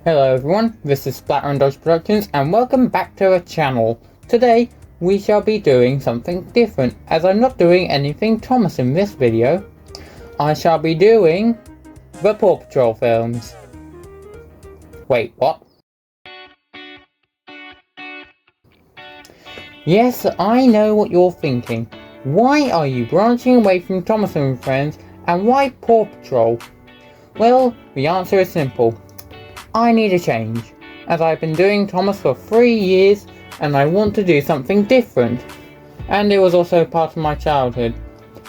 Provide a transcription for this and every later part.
Hello everyone, this is Splatter and Dodge Productions and welcome back to our channel. Today we shall be doing something different, as I'm not doing anything Thomas in this video. I shall be doing the Paw Patrol films. Wait, what? Yes, I know what you're thinking. Why are you branching away from Thomas and Friends, and why Paw Patrol? Well, the answer is simple. I need a change, as I've been doing Thomas for 3 years and I want to do something different. And it was also part of my childhood.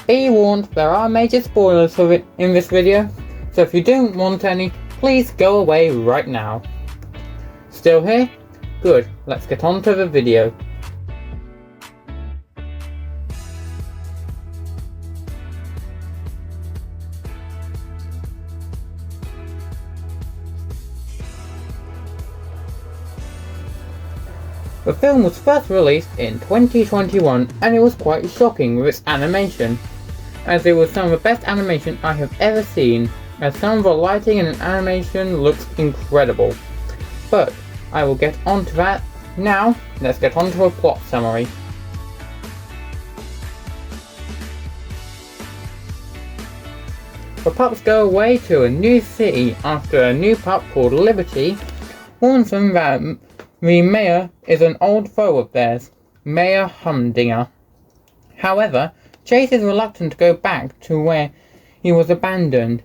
Be warned, there are major spoilers for it in this video, so if you don't want any, please go away right now. Still here? Good, let's get on to the video. The film was first released in 2021 and it was quite shocking with its animation, as it was some of the best animation I have ever seen, as some of the lighting and animation looks incredible. But I will get on to that. Now, let's get on to a plot summary. The pups go away to a new city after a new pup called Liberty warns them that the mayor is an old foe of theirs, Mayor Humdinger. However, Chase is reluctant to go back to where he was abandoned.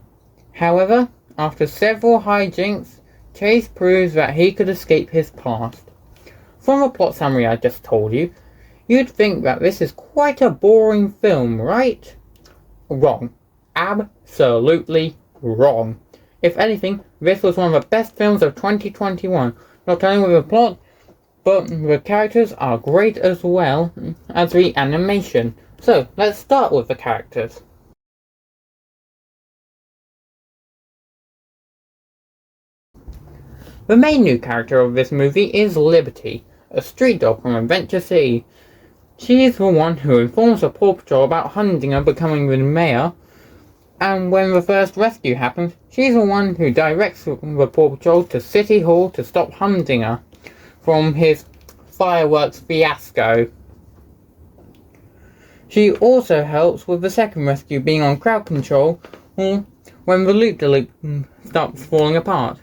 However, after several hijinks, Chase proves that he could escape his past. From the plot summary I just told you, you'd think that this is quite a boring film, right? Wrong. Absolutely wrong. If anything, this was one of the best films of 2021. Not only with the plot, but the characters are great as well as the animation. So, let's start with the characters. The main new character of this movie is Liberty, a street dog from Adventure City. She is the one who informs the Paw Patrol about Humdinger becoming the mayor, and when the first rescue happens, she's the one who directs the Paw Patrol to City Hall to stop Humdinger from his fireworks fiasco. She also helps with the second rescue being on crowd control when the loop-de-loop stops falling apart,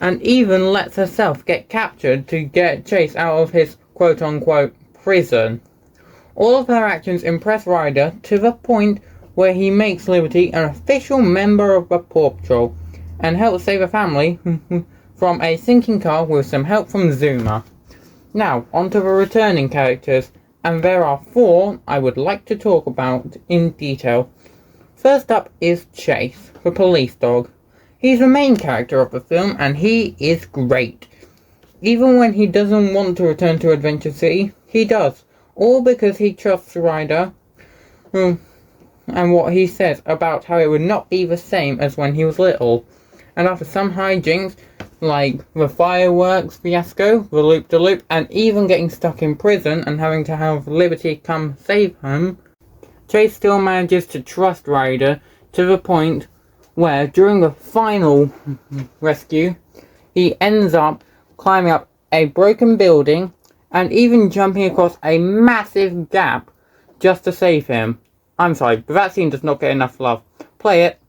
and even lets herself get captured to get Chase out of his quote-unquote prison. All of her actions impress Ryder to the point where he makes Liberty an official member of the Paw Patrol and helps save a family from a sinking car with some help from Zuma. Now, onto the returning characters, and there are 4 I would like to talk about in detail. First up is Chase, the police dog. He's the main character of the film and he is great. Even when he doesn't want to return to Adventure City, he does, all because he trusts Ryder and what he says about how it would not be the same as when he was little. And after some hijinks, like the fireworks fiasco, the loop-de-loop, and even getting stuck in prison and having to have Liberty come save him, Chase still manages to trust Ryder to the point where during the final rescue, he ends up climbing up a broken building and even jumping across a massive gap just to save him. I'm sorry, but that scene does not get enough love. Play it.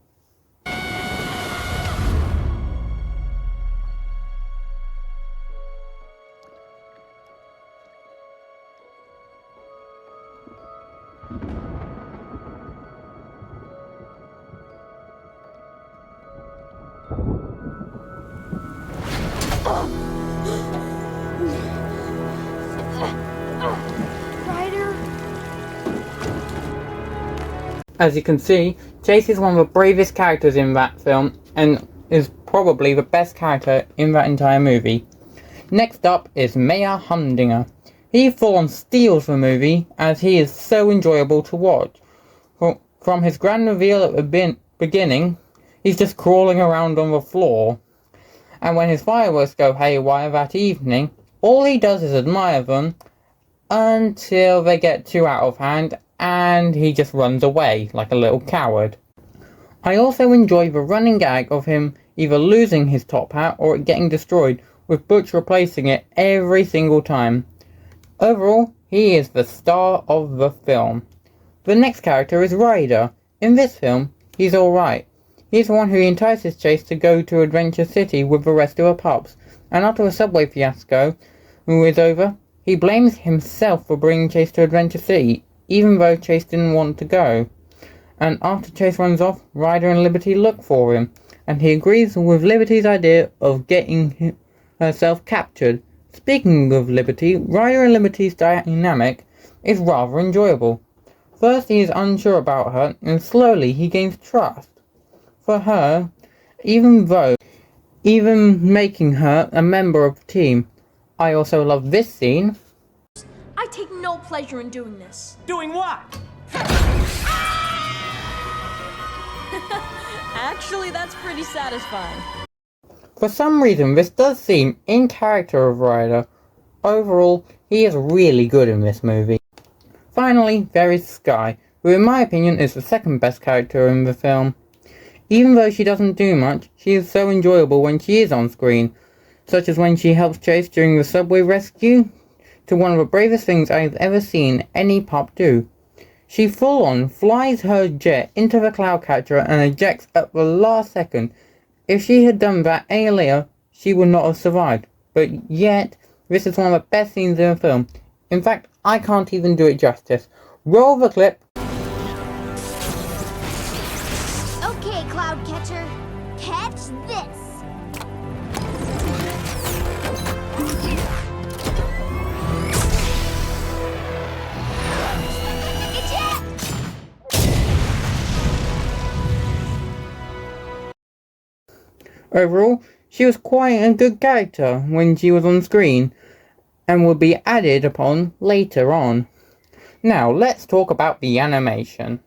As you can see, Chase is one of the bravest characters in that film and is probably the best character in that entire movie. Next up is Mayor Humdinger. He full on steals the movie as he is so enjoyable to watch. From his grand reveal at the beginning, he's just crawling around on the floor. And when his fireworks go haywire that evening, all he does is admire them until they get too out of hand and he just runs away like a little coward. I also enjoy the running gag of him either losing his top hat or it getting destroyed, with Butch replacing it every single time. Overall, he is the star of the film. The next character is Ryder. In this film, he's alright. He's the one who entices Chase to go to Adventure City with the rest of the pups, and after a subway fiasco is over, he blames himself for bringing Chase to Adventure City, even though Chase didn't want to go. And after Chase runs off, Ryder and Liberty look for him, and he agrees with Liberty's idea of getting herself captured. Speaking of Liberty, Ryder and Liberty's dynamic is rather enjoyable. First he is unsure about her, and slowly he gains trust for her, even making her a member of the team. I also love this scene. I take no pleasure in doing this. Doing what? Actually, that's pretty satisfying. For some reason, this does seem in character of Ryder. Overall, he is really good in this movie. Finally, there is Skye, who in my opinion is the second best character in the film. Even though she doesn't do much, she is so enjoyable when she is on screen, such as when she helps Chase during the subway rescue, to one of the bravest things I've ever seen any pup do. She full-on flies her jet into the cloud catcher and ejects at the last second. If she had done that earlier, she would not have survived. But yet, this is one of the best scenes in the film. In fact, I can't even do it justice. Roll the clip. Okay, Cloudcatcher, catch this. Eject! Overall, she was quite a good character when she was on screen, and will be added upon later on. Now, let's talk about the animation.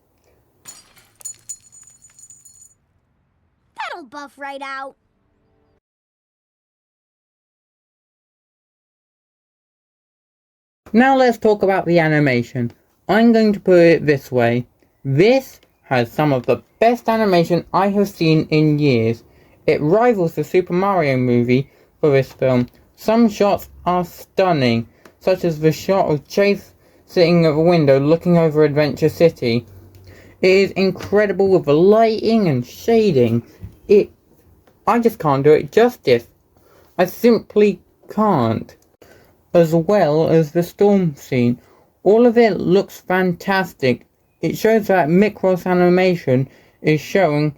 That'll buff right out. Now let's talk about the animation. I'm going to put it this way. This has some of the best animation I have seen in years. It rivals the Super Mario movie for this film. Some shots are stunning, such as the shot of Chase sitting at the window looking over Adventure City. It is incredible with the lighting and shading. I just can't do it justice. I simply can't. As well as the storm scene. All of it looks fantastic. It shows that Micros Animation is showing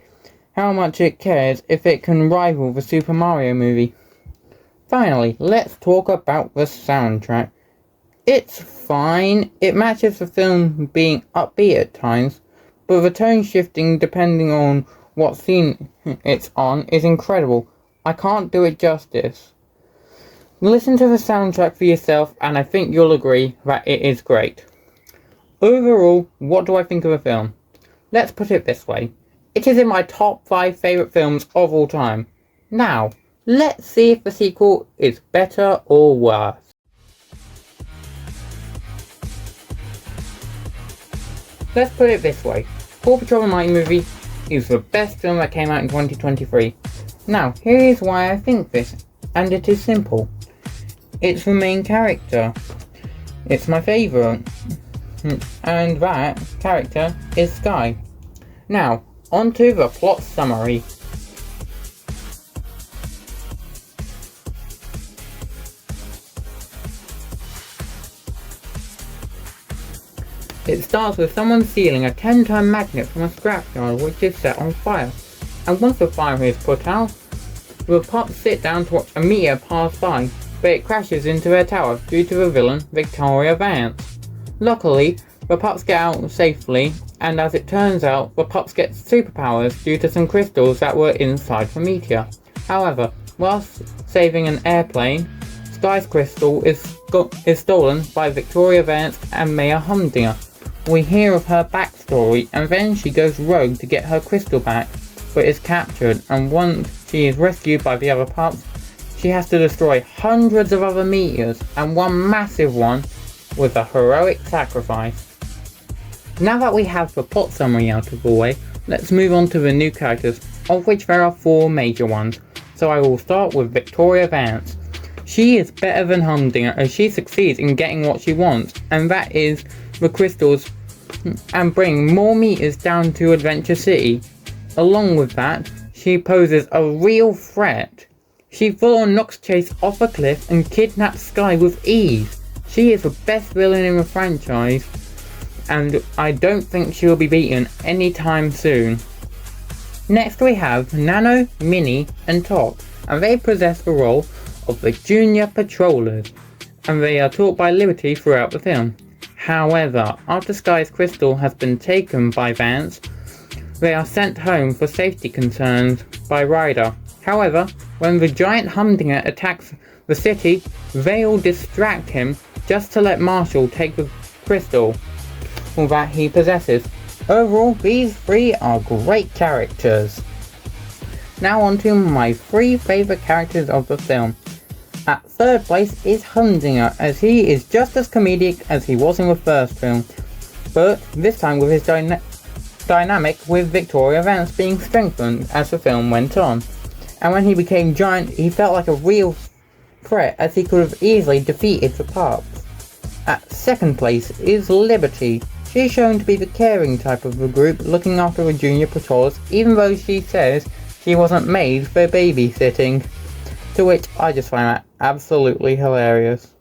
how much it cares if it can rival the Super Mario movie. Finally, let's talk about the soundtrack. It's fine. It matches the film being upbeat at times, but the tone shifting depending on what scene it's on is incredible. I can't do it justice. Listen to the soundtrack for yourself and I think you'll agree that it is great. Overall, what do I think of the film? Let's put it this way. It is in my top 5 favourite films of all time. Now, let's see if the sequel is better or worse. Let's put it this way. Paw Patrol the Mighty Movie is the best film that came out in 2023. Now, here is why I think this, and it is simple. It's the main character. It's my favourite. And that character is Skye. Now, on to the plot summary. It starts with someone stealing a 10-ton magnet from a scrapyard which is set on fire. And once the fire is put out, the pups sit down to watch a meteor pass by, but it crashes into their tower due to the villain Victoria Vance. Luckily, the pups get out safely, and as it turns out, the pups get superpowers due to some crystals that were inside the meteor. However, whilst saving an airplane, Skye's crystal is stolen by Victoria Vance and Mayor Humdinger. We hear of her backstory, and then she goes rogue to get her crystal back, but is captured, and once she is rescued by the other pups, she has to destroy hundreds of other meteors, and one massive one with a heroic sacrifice. Now that we have the plot summary out of the way, let's move on to the new characters. of which there are 4 major ones, so I will start with Victoria Vance. She is better than Humdinger as she succeeds in getting what she wants, and that is the crystals and bring more meters down to Adventure City. Along with that, she poses a real threat. She full-on knocks Chase off a cliff and kidnaps Sky with ease. She is the best villain in the franchise, and I don't think she will be beaten anytime soon. Next we have Nano, Minnie and Top, and they possess the role of the Junior Patrollers, and they are taught by Liberty throughout the film. However, after Sky's crystal has been taken by Vance, they are sent home for safety concerns by Ryder. However, when the giant Humdinger attacks the city, they all distract him just to let Marshall take the crystal that he possesses. Overall, these 3 are great characters. Now on to my 3 favourite characters of the film. At 3rd place is Humdinger, as he is just as comedic as he was in the first film, but this time with his dynamic with Victoria Vance being strengthened as the film went on. And when he became giant, he felt like a real threat, as he could have easily defeated the Pups. At 2nd place is Liberty. She is shown to be the caring type of the group, looking after the junior patrols, even though she says she wasn't made for babysitting. To which I just find that absolutely hilarious.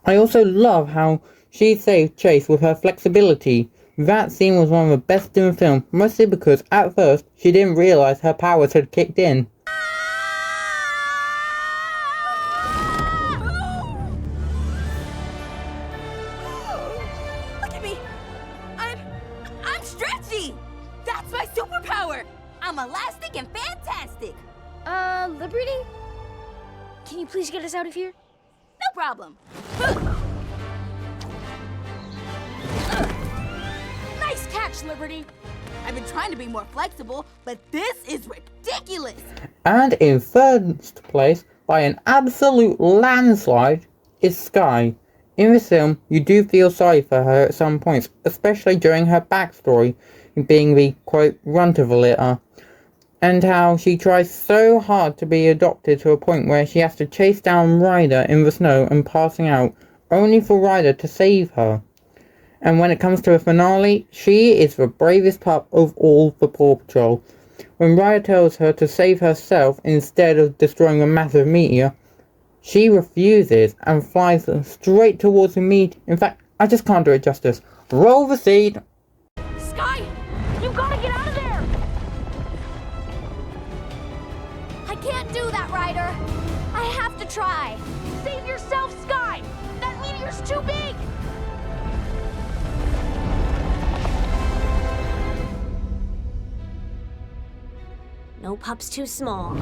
I also love how she saved Chase with her flexibility. That scene was one of the best in the film, mostly because at first she didn't realise her powers had kicked in. Look at me! I'm stretchy! That's my superpower! I'm elastic and fantastic! Liberty? Can you please get us out of here? No problem. Nice catch, Liberty. I've been trying to be more flexible, but this is ridiculous. And in 1st place, by an absolute landslide, is Sky. In this film, you do feel sorry for her at some points, especially during her backstory, being the, quote, runt of the litter, and how she tries so hard to be adopted to a point where she has to chase down Ryder in the snow and passing out, only for Ryder to save her. And when it comes to the finale, she is the bravest pup of all the Paw Patrol. When Ryder tells her to save herself instead of destroying a massive meteor, she refuses and flies straight towards the meteor. In fact, I just can't do it justice. Roll the seed! Sky! You gotta get out of there! I can't do that, Ryder. I have to try. Save yourself, Sky! That meteor's too big! No pup's too small.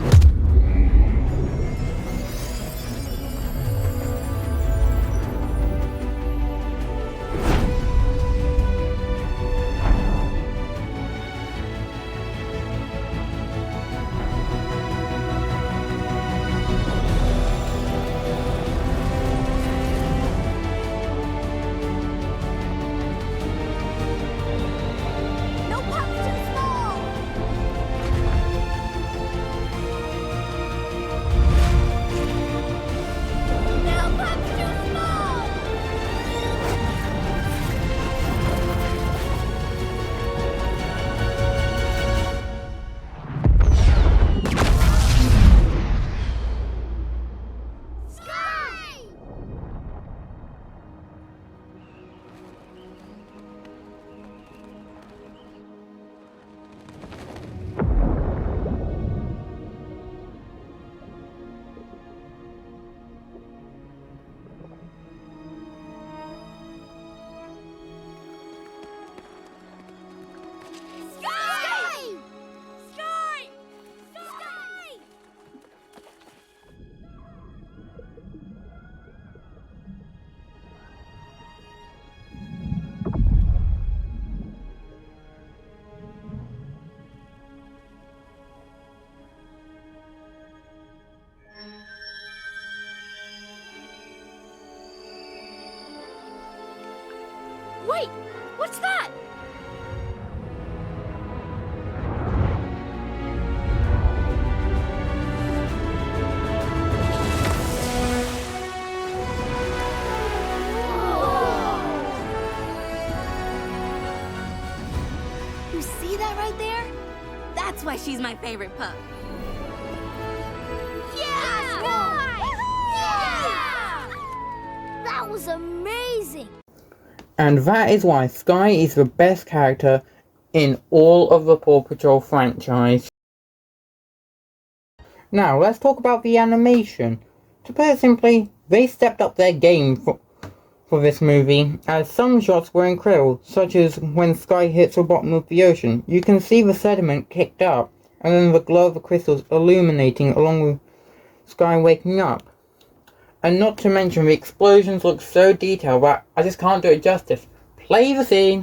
No pup's too small. No pup's too small. Sky! Sky! Sky! Sky! Wait! What's that? That's why she's my favorite pup. Yeah! Sky! Yeah! That was amazing! And that is why Sky is the best character in all of the Paw Patrol franchise. Now, let's talk about the animation. To put it simply, they stepped up their game for this movie, as some shots were incredible, such as when Sky hits the bottom of the ocean. You can see the sediment kicked up, and then the glow of the crystals illuminating along with Sky waking up. And not to mention the explosions look so detailed that I just can't do it justice. Play the scene!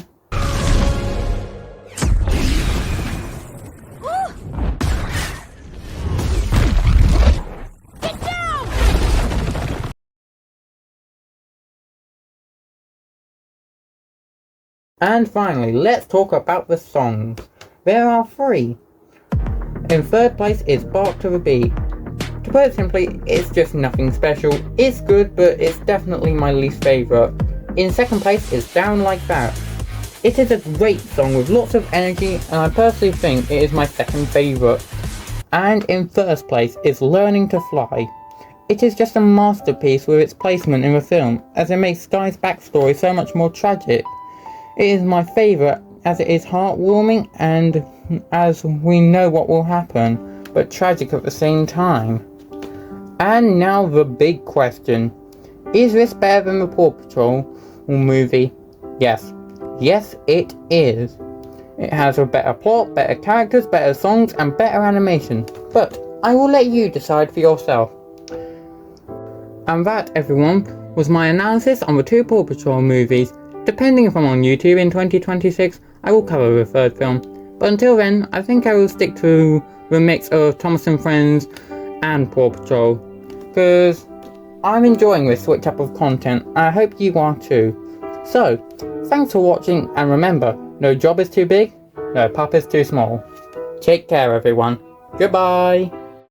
And finally, let's talk about the songs. There are 3. In third place is Bark to the Beat. To put it simply, it's just nothing special. It's good, but it's definitely my least favourite. In second place is Down Like That. It is a great song with lots of energy, and I personally think it is my second favourite. And in first place is Learning to Fly. It is just a masterpiece with its placement in the film, as it makes Sky's backstory so much more tragic. It is my favourite as it is heartwarming and as we know what will happen, but tragic at the same time. And now the big question. Is this better than the Paw Patrol movie? Yes. Yes, it is. It has a better plot, better characters, better songs, and better animation. But I will let you decide for yourself. And that, everyone, was my analysis on the 2 Paw Patrol movies. Depending if I'm on YouTube in 2026, I will cover the third film. But until then, I think I will stick to the mix of Thomas and Friends and Paw Patrol. Because I'm enjoying this switch up of content, and I hope you are too. So, thanks for watching, and remember, no job is too big, no pup is too small. Take care everyone. Goodbye!